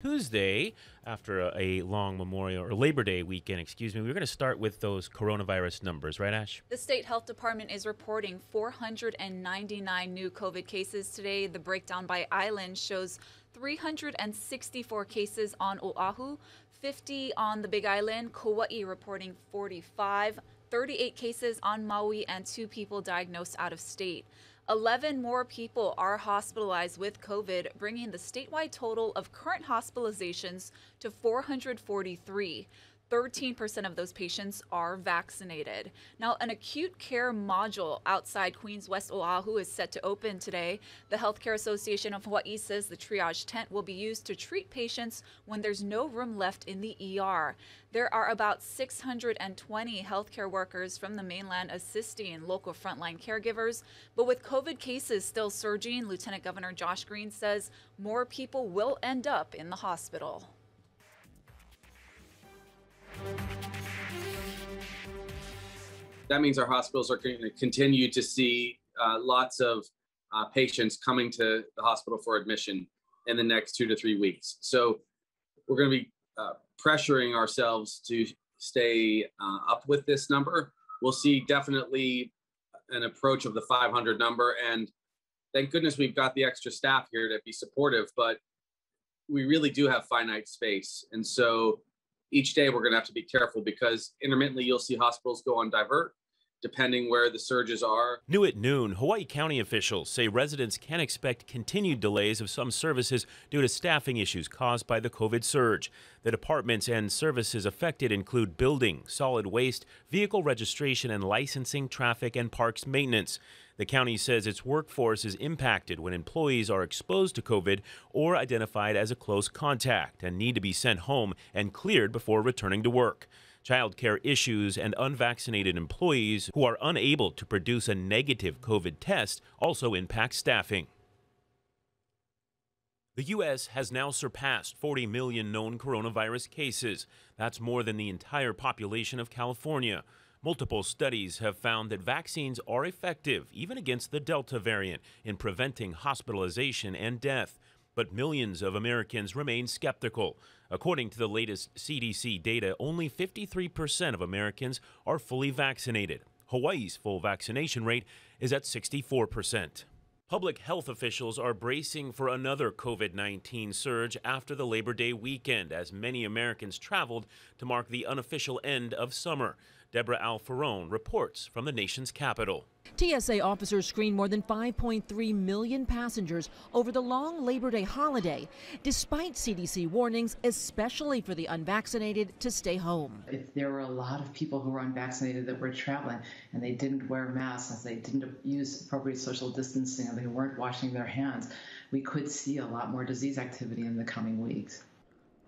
Tuesday, after a long Memorial or Labor Day weekend, we're going to start with those coronavirus numbers, right, Ash? The state health department is reporting 499 new COVID cases today. The breakdown by island shows 364 cases on Oahu, 50 on the Big Island, Kauai reporting 45, 38 cases on Maui, and 2 people diagnosed out of state. 11 more people are hospitalized with COVID, bringing the statewide total of current hospitalizations to 443. 13% of those patients are vaccinated. Now, an acute care module outside Queens West Oahu is set to open today. The Healthcare Association of Hawaii says the triage tent will be used to treat patients when there's no room left in the ER. There are about 620 healthcare workers from the mainland assisting local frontline caregivers. But with COVID cases still surging, Lieutenant Governor Josh Green says more people will end up in the hospital. That means our hospitals are going to continue to see lots of patients coming to the hospital for admission in the next 2 to 3 weeks. So we're going to be pressuring ourselves to stay up with this number. We'll see definitely an approach of the 500 number. And thank goodness we've got the extra staff here to be supportive, but we really do have finite space. And so each day we're going to have to be careful because intermittently you'll see hospitals go on divert depending where the surges are. New at noon, Hawaii County officials say residents can expect continued delays of some services due to staffing issues caused by the COVID surge. The departments and services affected include building, solid waste, vehicle registration and licensing, traffic, and parks maintenance. The county says its workforce is impacted when employees are exposed to COVID or identified as a close contact and need to be sent home and cleared before returning to work. Childcare issues and unvaccinated employees who are unable to produce a negative COVID test also impact staffing. The U.S. has now surpassed 40 million known coronavirus cases. That's more than the entire population of California. Multiple studies have found that vaccines are effective, even against the Delta variant, in preventing hospitalization and death. But millions of Americans remain skeptical. According to the latest CDC data, only 53% of Americans are fully vaccinated. Hawaii's full vaccination rate is at 64%. Public health officials are bracing for another COVID-19 surge after the Labor Day weekend, as many Americans traveled to mark the unofficial end of summer. Deborah Alfarone reports from the nation's capital. TSA officers screened more than 5.3 million passengers over the long Labor Day holiday, despite CDC warnings, especially for the unvaccinated, to stay home. If there were a lot of people who were unvaccinated that were traveling and they didn't wear masks, they didn't use appropriate social distancing, and they weren't washing their hands, we could see a lot more disease activity in the coming weeks.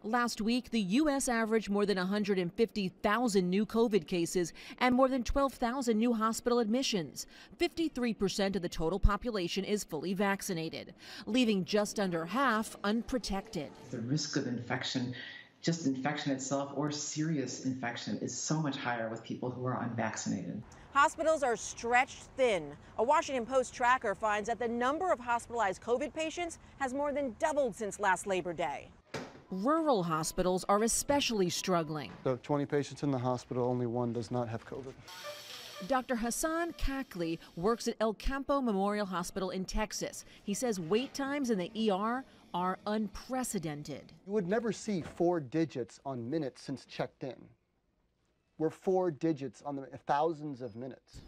Last week, the U.S. averaged more than 150,000 new COVID cases and more than 12,000 new hospital admissions. 53% of the total population is fully vaccinated, leaving just under half unprotected. The risk of infection, just infection itself or serious infection, is so much higher with people who are unvaccinated. Hospitals are stretched thin. A Washington Post tracker finds that the number of hospitalized COVID patients has more than doubled since last Labor Day. Rural hospitals are especially struggling. Of 20 patients in the hospital, only 1 does not have COVID. Dr. Hassan Kakli works at El Campo Memorial Hospital in Texas. He says wait times in the ER are unprecedented. You would never see 4 digits on minutes since checked in. We're 4 digits on the thousands of minutes.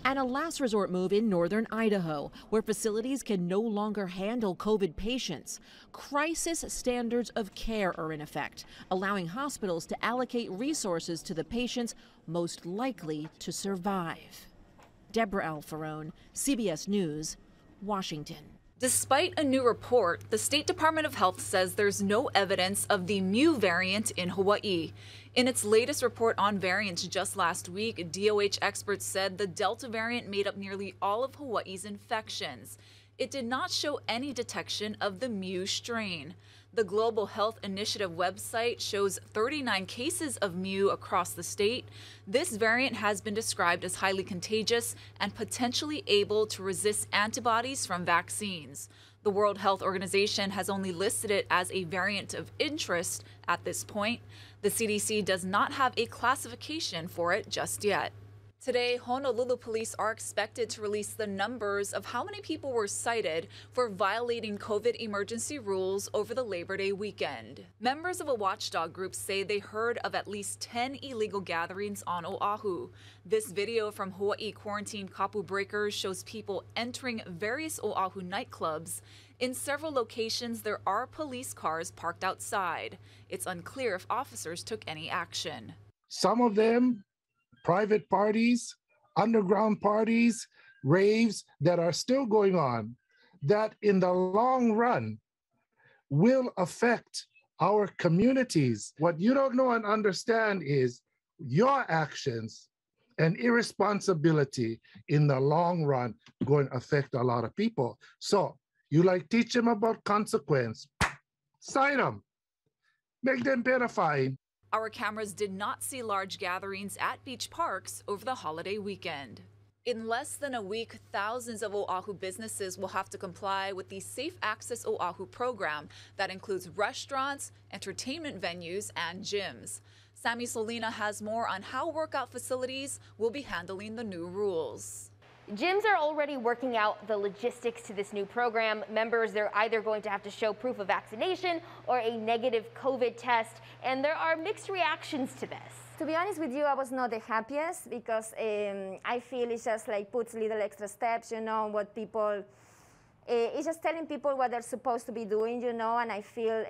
And a last resort move in northern Idaho, where facilities can no longer handle COVID patients. Crisis standards of care are in effect, allowing hospitals to allocate resources to the patients most likely to survive. Deborah Alfarone, CBS News, Washington. Despite a new report, the State Department of Health says there's no evidence of the Mu variant in Hawaii. In its latest report on variants just last week, DOH experts said the Delta variant made up nearly all of Hawaii's infections. It did not show any detection of the Mu strain. The Global Health Initiative website shows 39 cases of Mu across the state. This variant has been described as highly contagious and potentially able to resist antibodies from vaccines. The World Health Organization has only listed it as a variant of interest at this point. The CDC does not have a classification for it just yet. Today, Honolulu police are expected to release the numbers of how many people were cited for violating COVID emergency rules over the Labor Day weekend. Members of a watchdog group say they heard of at least 10 illegal gatherings on Oahu. This video from Hawaii quarantine kapu breakers shows people entering various Oahu nightclubs. In several locations, there are police cars parked outside. It's unclear if officers took any action. Some of them private parties, underground parties, raves that are still going on, that in the long run will affect our communities. What you don't know and understand is your actions and irresponsibility in the long run going to affect a lot of people. So you teach them about consequence, cite them, make them pay a fine. Our cameras did not see large gatherings at beach parks over the holiday weekend. In less than a week, thousands of Oahu businesses will have to comply with the Safe Access Oahu program that includes restaurants, entertainment venues, and gyms. Sammy Solina has more on how workout facilities will be handling the new rules. Gyms are already working out the logistics to this new program. Members, they're either going to have to show proof of vaccination or a negative COVID test, and there are mixed reactions to this. To be honest with you, I was not the happiest because I feel it's just puts little extra steps, what people, it's just telling people what they're supposed to be doing, and I feel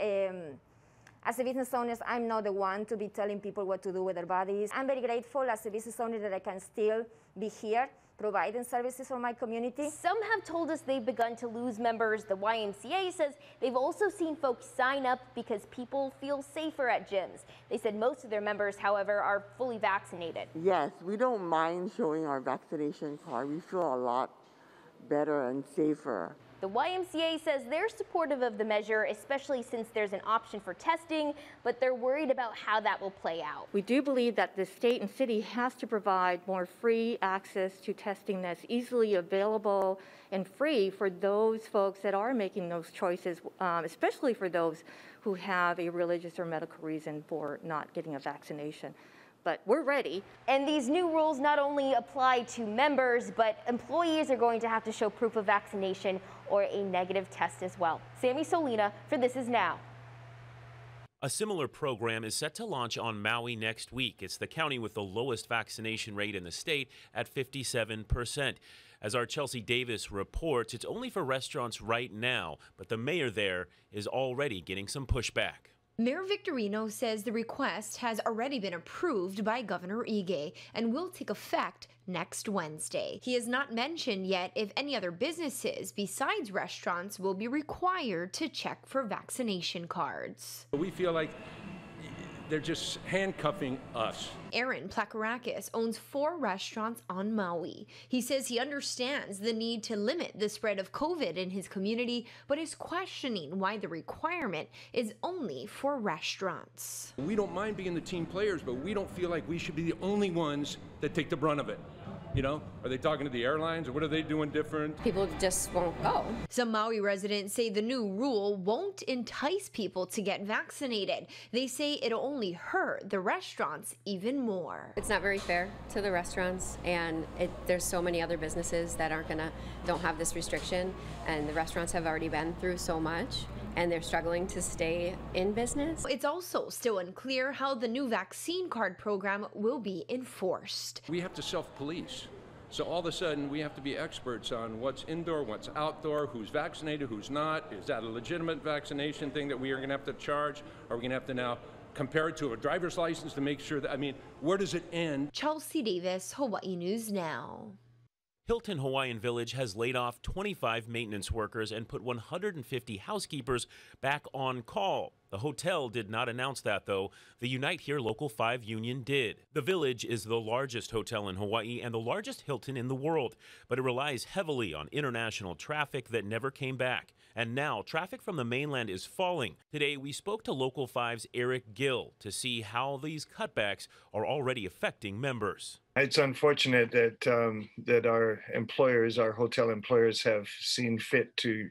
as a business owner, I'm not the one to be telling people what to do with their bodies. I'm very grateful as a business owner that I can still be here providing services for my community. Some have told us they've begun to lose members. The YMCA says they've also seen folks sign up because people feel safer at gyms. They said most of their members, however, are fully vaccinated. Yes, we don't mind showing our vaccination card. We feel a lot better and safer. The YMCA says they're supportive of the measure, especially since there's an option for testing, but they're worried about how that will play out. We do believe that the state and city has to provide more free access to testing that's easily available and free for those folks that are making those choices, especially for those who have a religious or medical reason for not getting a vaccination. But we're ready. And these new rules not only apply to members, but employees are going to have to show proof of vaccination or a negative test as well. Sammy Solina for This Is Now. A similar program is set to launch on Maui next week. It's the county with the lowest vaccination rate in the state at 57%. As our Chelsea Davis reports, it's only for restaurants right now, but the mayor there is already getting some pushback. Mayor Victorino says the request has already been approved by Governor Ige and will take effect next Wednesday. He has not mentioned yet if any other businesses besides restaurants will be required to check for vaccination cards. We feel like they're just handcuffing us. Aaron Plakarakis owns 4 restaurants on Maui. He says he understands the need to limit the spread of COVID in his community, but is questioning why the requirement is only for restaurants. We don't mind being the team players, but we don't feel like we should be the only ones that take the brunt of it. Are they talking to the airlines or what are they doing different? People just won't go. Some Maui residents say the new rule won't entice people to get vaccinated. They say it'll only hurt the restaurants even more. It's not very fair to the restaurants, and there's so many other businesses that don't have this restriction, and the restaurants have already been through so much, and they're struggling to stay in business. It's also still unclear how the new vaccine card program will be enforced. We have to self-police. So all of a sudden, we have to be experts on what's indoor, what's outdoor, who's vaccinated, who's not. Is that a legitimate vaccination thing that we are going to have to charge? Are we going to have to now compare it to a driver's license to make sure that, where does it end? Chelsea Davis, Hawaii News Now. Hilton Hawaiian Village has laid off 25 maintenance workers and put 150 housekeepers back on call. The hotel did not announce that, though. The Unite Here Local 5 union did. The Village is the largest hotel in Hawaii and the largest Hilton in the world, but it relies heavily on international traffic that never came back. And now traffic from the mainland is falling. Today, we spoke to Local 5's Eric Gill to see how these cutbacks are already affecting members. It's unfortunate that our employers, our hotel employers, have seen fit to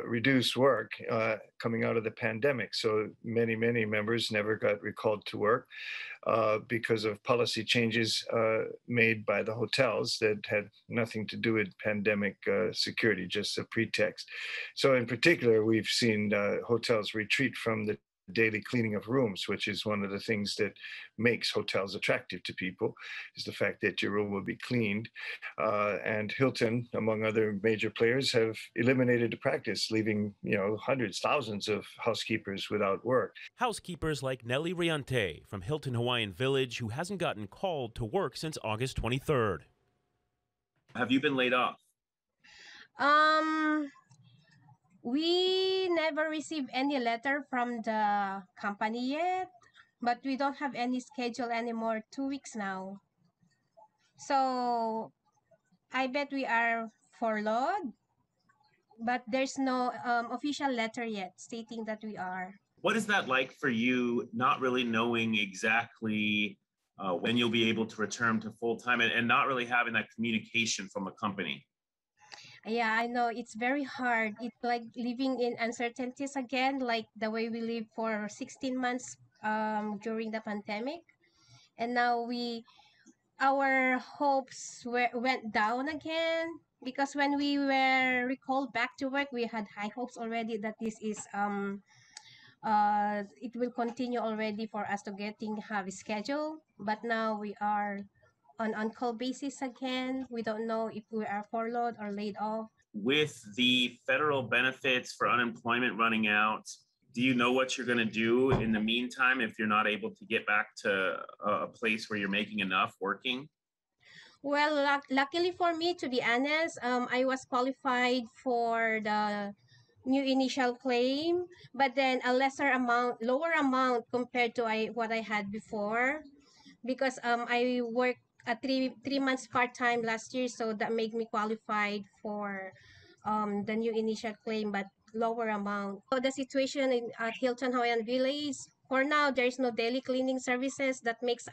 reduced work coming out of the pandemic. So many members never got recalled to work because of policy changes made by the hotels that had nothing to do with pandemic security, just a pretext. So in particular, we've seen hotels retreat from the daily cleaning of rooms, which is one of the things that makes hotels attractive to people, is the fact that your room will be cleaned. And Hilton, among other major players, have eliminated the practice, leaving hundreds, thousands of housekeepers without work. Housekeepers like Nelly Riante from Hilton Hawaiian Village, who hasn't gotten called to work since August 23rd. Have you been laid off? We never received any letter from the company yet, but we don't have any schedule anymore. 2 weeks now. So I bet we are furloughed, but there's no official letter yet stating that we are. What is that like for you, not really knowing exactly when you'll be able to return to full-time and not really having that communication from a company? Yeah, I know it's very hard. It's like living in uncertainties again, like the way we lived for 16 months during the pandemic. And now our hopes went down again, because when we were recalled back to work, we had high hopes already that this is it will continue already for us to have a schedule. But now we are on call basis again. We don't know if we are furloughed or laid off. With the federal benefits for unemployment running out, do you know what you're going to do in the meantime if you're not able to get back to a place where you're making enough working? Well, luckily for me, to be honest, I was qualified for the new initial claim, but then a lower amount compared to what I had before, because I worked 3 months part-time last year, so that made me qualified for the new initial claim, but lower amount. So the situation at Hilton Hawaiian Village, for now, there's no daily cleaning services. That makes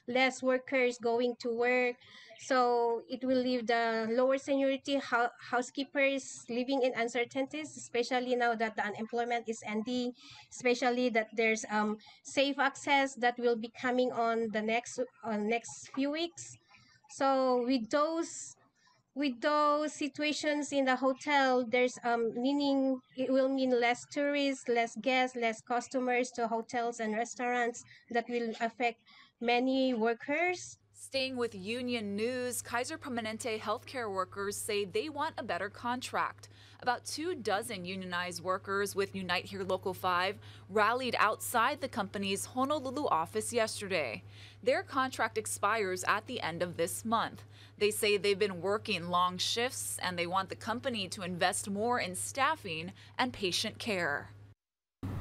less workers going to work. So it will leave the lower seniority housekeepers living in uncertainties, especially now that the unemployment is ending, especially that there's safe access that will be coming on the next few weeks. So with those situations in the hotel, there's it will mean less tourists, less guests, less customers to hotels and restaurants. That will affect many workers. Staying with union news, Kaiser Permanente healthcare workers say they want a better contract. About 24 unionized workers with Unite Here Local 5 rallied outside the company's Honolulu office yesterday. Their contract expires at the end of this month. They say they've been working long shifts and they want the company to invest more in staffing and patient care.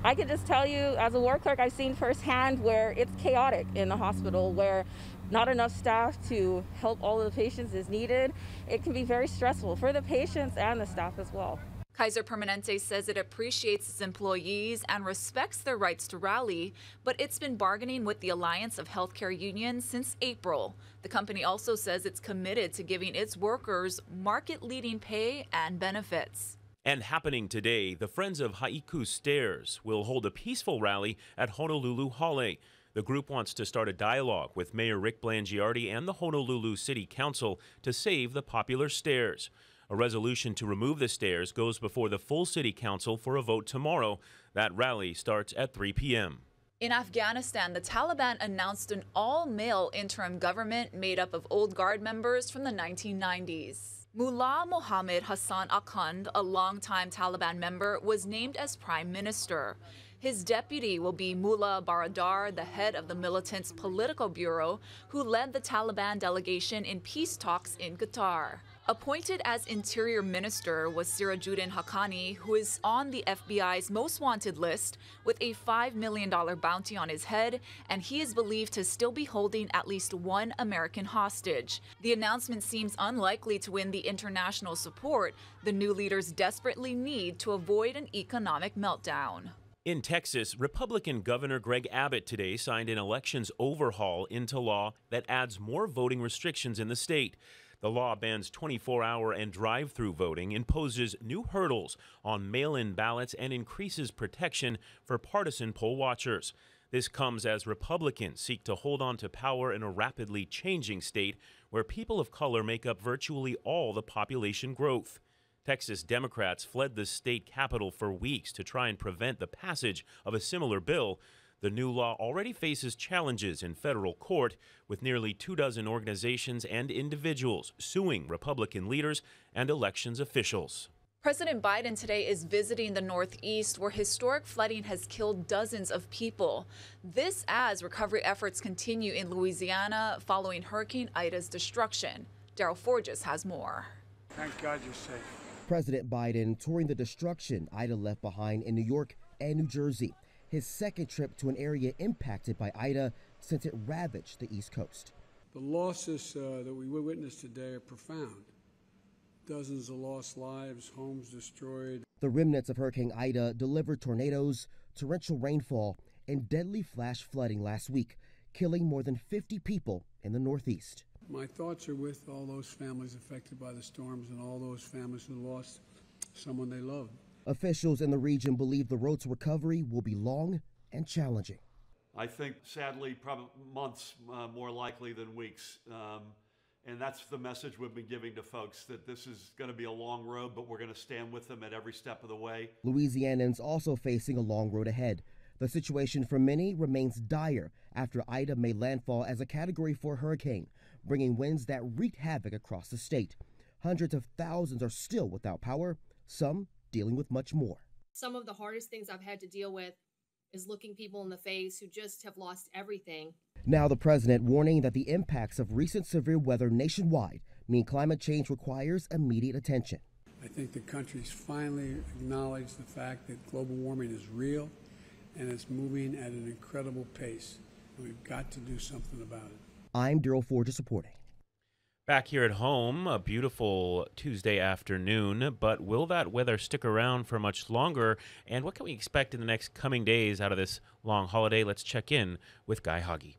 I can just tell you, as a ward clerk, I've seen firsthand where it's chaotic in the hospital, where not enough staff to help all of the patients is needed. It can be very stressful for the patients and the staff as well. Kaiser Permanente says it appreciates its employees and respects their rights to rally, but it's been bargaining with the Alliance of Healthcare Unions since April. The company also says it's committed to giving its workers market-leading pay and benefits. And happening today, the Friends of Haiku Stairs will hold a peaceful rally at Honolulu Hale. The group wants to start a dialogue with Mayor Rick Blangiardi and the Honolulu City Council to save the popular stairs. A resolution to remove the stairs goes before the full City Council for a vote tomorrow. That rally starts at 3 p.m. In Afghanistan, the Taliban announced an all-male interim government made up of old guard members from the 1990s. Mullah Mohammed Hassan Akhund, a longtime Taliban member, was named as prime minister. His deputy will be Mullah Baradar, the head of the militant's political bureau, who led the Taliban delegation in peace talks in Qatar. Appointed as Interior Minister was Sirajuddin Haqqani, who is on the FBI's most wanted list with a $5 million bounty on his head, and he is believed to still be holding at least one American hostage. The announcement seems unlikely to win the international support the new leaders desperately need to avoid an economic meltdown. In Texas, Republican Governor Greg Abbott today signed an elections overhaul into law that adds more voting restrictions in the state. The law bans 24-hour and drive-through voting, imposes new hurdles on mail-in ballots, and increases protection for partisan poll watchers. This comes as Republicans seek to hold on to power in a rapidly changing state where people of color make up virtually all the population growth. Texas Democrats fled the state capitol for weeks to try and prevent the passage of a similar bill. The new law already faces challenges in federal court, with nearly 24 organizations and individuals suing Republican leaders and elections officials. President Biden today is visiting the Northeast, where historic flooding has killed dozens of people. This as recovery efforts continue in Louisiana following Hurricane Ida's destruction. Daryl Forges has more. Thank God you're safe. President Biden touring the destruction Ida left behind in New York and New Jersey. His second trip to an area impacted by Ida since it ravaged the East Coast. The losses that we witnessed today are profound. Dozens of lost lives, homes destroyed. The remnants of Hurricane Ida delivered tornadoes, torrential rainfall, and deadly flash flooding last week, killing more than 50 people in the Northeast. My thoughts are with all those families affected by the storms and all those families who lost someone they loved. Officials in the region believe the road to recovery will be long and challenging. I think, sadly, probably months more likely than weeks. And that's the message we've been giving to folks, that this is going to be a long road, but we're going to stand with them at every step of the way. Louisianans also facing a long road ahead. The situation for many remains dire after Ida made landfall as a Category 4 hurricane, bringing winds that wreaked havoc across the state. Hundreds of thousands are still without power, some dealing with much more. Some of the hardest things I've had to deal with is looking people in the face who just have lost everything. Now the president warning that the impacts of recent severe weather nationwide mean climate change requires immediate attention. I think the country's finally acknowledged the fact that global warming is real and it's moving at an incredible pace. And we've got to do something about it. I'm Daryl Forges reporting. Back here at home, a beautiful Tuesday afternoon, but will that weather stick around for much longer? And what can we expect in the next coming days out of this long holiday? Let's check in with Guy Hoggy.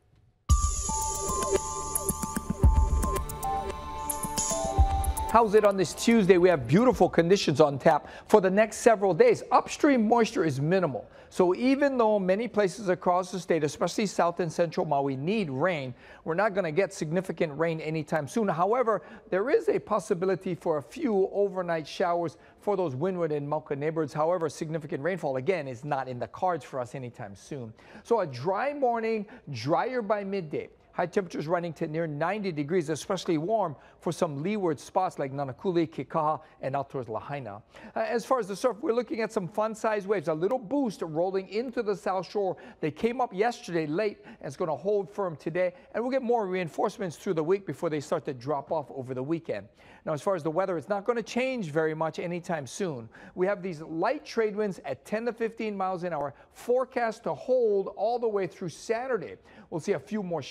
How's it on this Tuesday? We have beautiful conditions on tap for the next several days. Upstream moisture is minimal. So even though many places across the state, especially south and central Maui, need rain, we're not going to get significant rain anytime soon. However, there is a possibility for a few overnight showers for those Windward and Mauka neighborhoods. However, significant rainfall, again, is not in the cards for us anytime soon. So a dry morning, drier by midday. High temperatures running to near 90 degrees, especially warm for some leeward spots like Nanakuli, Kikaha, and out towards Lahaina. As far as the surf, we're looking at some fun-sized waves, a little boost rolling into the South Shore. They came up yesterday late and it's going to hold firm today, and we'll get more reinforcements through the week before they start to drop off over the weekend. Now, as far as the weather, it's not going to change very much anytime soon. We have these light trade winds at 10 to 15 miles an hour, forecast to hold all the way through Saturday. We'll see a few more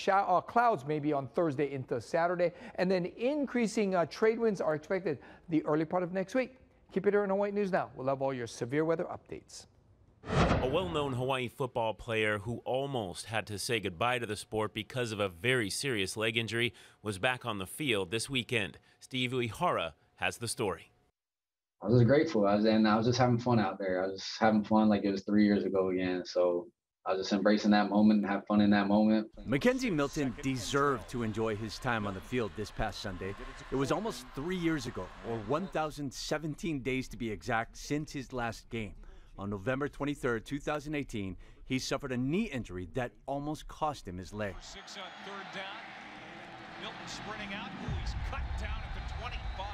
clouds maybe on Thursday into Saturday, and then increasing trade winds are expected the early part of next week. Keep it here on Hawaii News Now. We'll have all your severe weather updates. A well-known Hawaii football player who almost had to say goodbye to the sport because of a very serious leg injury was back on the field this weekend. Steve Uehara has the story. I was grateful. I was just having fun out there. I was just having fun like it was 3 years ago again. So I was just embracing that moment and have fun in that moment. Mackenzie Milton deserved to enjoy his time on the field this past Sunday. It was almost 3 years ago, or 1,017 days to be exact, since his last game. On November 23rd, 2018, he suffered a knee injury that almost cost him his leg. 6 on third down. Milton sprinting out. He's cut down at the 25.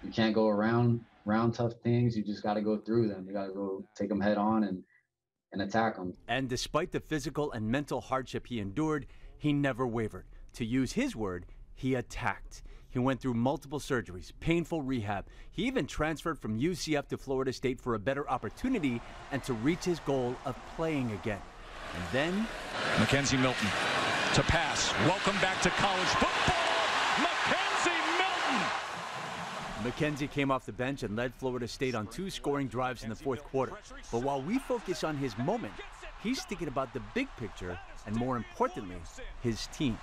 You can't go around tough things. You just got to go through them. You got to go take them head on and attack them. And despite the physical and mental hardship he endured, he never wavered. To use his word, he attacked. He went through multiple surgeries, painful rehab. He even transferred from UCF to Florida State for a better opportunity and to reach his goal of playing again. And then Mackenzie Milton to pass. Welcome back to college football, Mackenzie Milton. Mackenzie came off the bench and led Florida State on 2 scoring drives in the fourth quarter. But while we focus on his moment, he's thinking about the big picture and, more importantly, his team.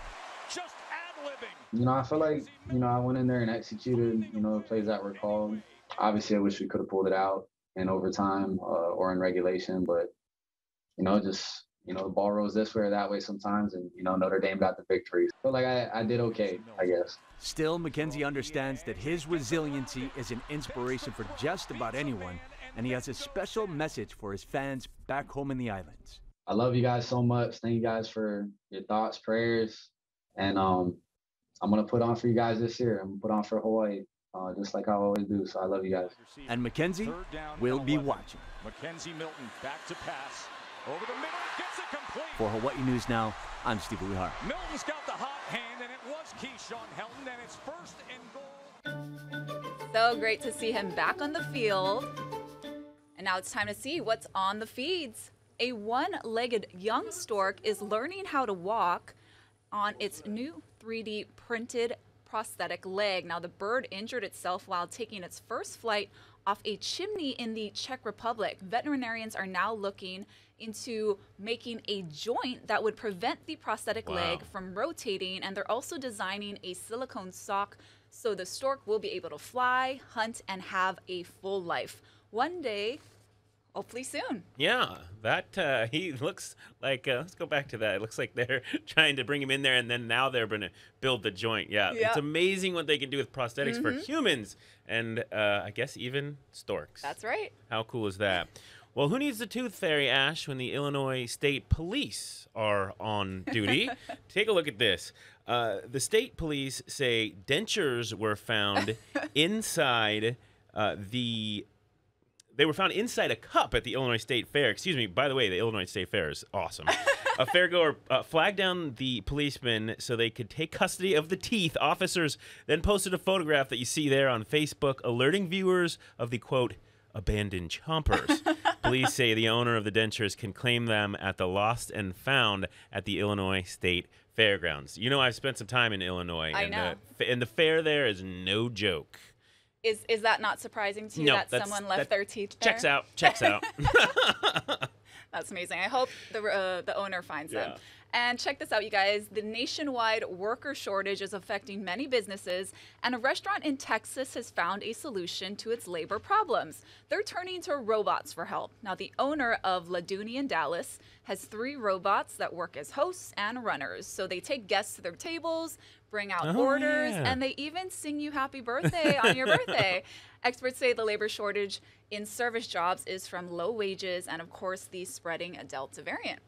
Just add You know, I feel like, you know, I went in there and executed, you know, the plays that were called. Obviously, I wish we could have pulled it out in overtime or in regulation, but, you know, just, you know, the ball rolls this way or that way sometimes, and, you know, Notre Dame got the victory. I feel like I did okay, I guess. Still, Mackenzie understands that his resiliency is an inspiration for just about anyone, and he has a special message for his fans back home in the islands. I love you guys so much. Thank you guys for your thoughts, prayers, and I'm going to put on for you guys this year. I'm going to put on for Hawaii, just like I always do. So I love you guys. And Mackenzie will be watching. Mackenzie Milton back to pass. Over the middle, gets it complete. For Hawaii News Now, I'm Steve Uhar. Milton's got the hot hand, and it was Keyshawn Helton, and it's first and goal. So great to see him back on the field. And now it's time to see what's on the feeds. A one-legged young stork is learning how to walk on its new 3D printed prosthetic leg. Now, the bird injured itself while taking its first flight off a chimney in the Czech Republic. Veterinarians are now looking into making a joint that would prevent the prosthetic leg from rotating, and they're also designing a silicone sock so the stork will be able to fly, hunt, and have a full life. One day, hopefully soon. Yeah, that he looks like, let's go back to that. It looks like they're trying to bring him in there, and then now they're going to build the joint. Yeah, it's amazing what they can do with prosthetics for humans and I guess even storks. That's right. How cool is that? Well, who needs the tooth fairy, Ash, when the Illinois State Police are on duty? Take a look at this. The state police say dentures were found inside They were found inside a cup at the Illinois State Fair. Excuse me. By the way, the Illinois State Fair is awesome. A fairgoer flagged down the policemen so they could take custody of the teeth. Officers then posted a photograph that you see there on Facebook, alerting viewers of the, quote, abandoned chompers. Police say the owner of the dentures can claim them at the Lost and Found at the Illinois State Fairgrounds. You know, I've spent some time in Illinois. I know. And the fair there is no joke. Is that not surprising to you that someone left their teeth there? Checks out. Checks out. That's amazing. I hope the owner finds them. And check this out, you guys. The nationwide worker shortage is affecting many businesses, and a restaurant in Texas has found a solution to its labor problems. They're turning to robots for help. Now, the owner of La Dooney in Dallas has 3 robots that work as hosts and runners. So they take guests to their tables, bring out orders, and they even sing you happy birthday on your birthday. Experts say the labor shortage in service jobs is from low wages and, of course, the spreading Delta variant.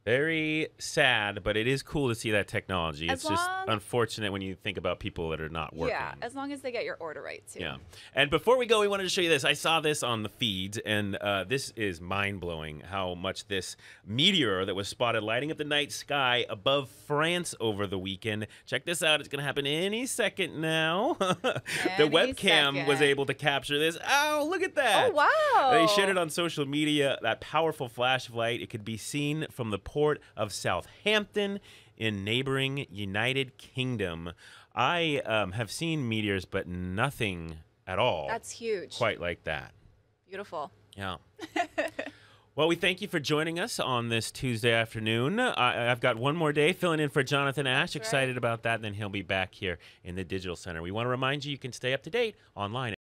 Very sad, but it is cool to see that technology. It's just unfortunate when you think about people that are not working. Yeah, as long as they get your order right, too. Yeah. And before we go, we wanted to show you this. I saw this on the feeds, and this is mind-blowing how much this meteor that was spotted lighting up the night sky above France over the weekend. Check this out. It's going to happen any second now. The webcam was able to capture this. Oh, look at that. Oh, wow. They shared it on social media. That powerful flash of light. It could be seen from the port of Southampton in neighboring United Kingdom. I have seen meteors, but nothing at all. That's huge. Quite like that. Beautiful. Yeah. Well, we thank you for joining us on this Tuesday afternoon. I've got one more day filling in for Jonathan Ash. Excited about that. Then he'll be back here in the Digital Center. We want to remind you can stay up to date online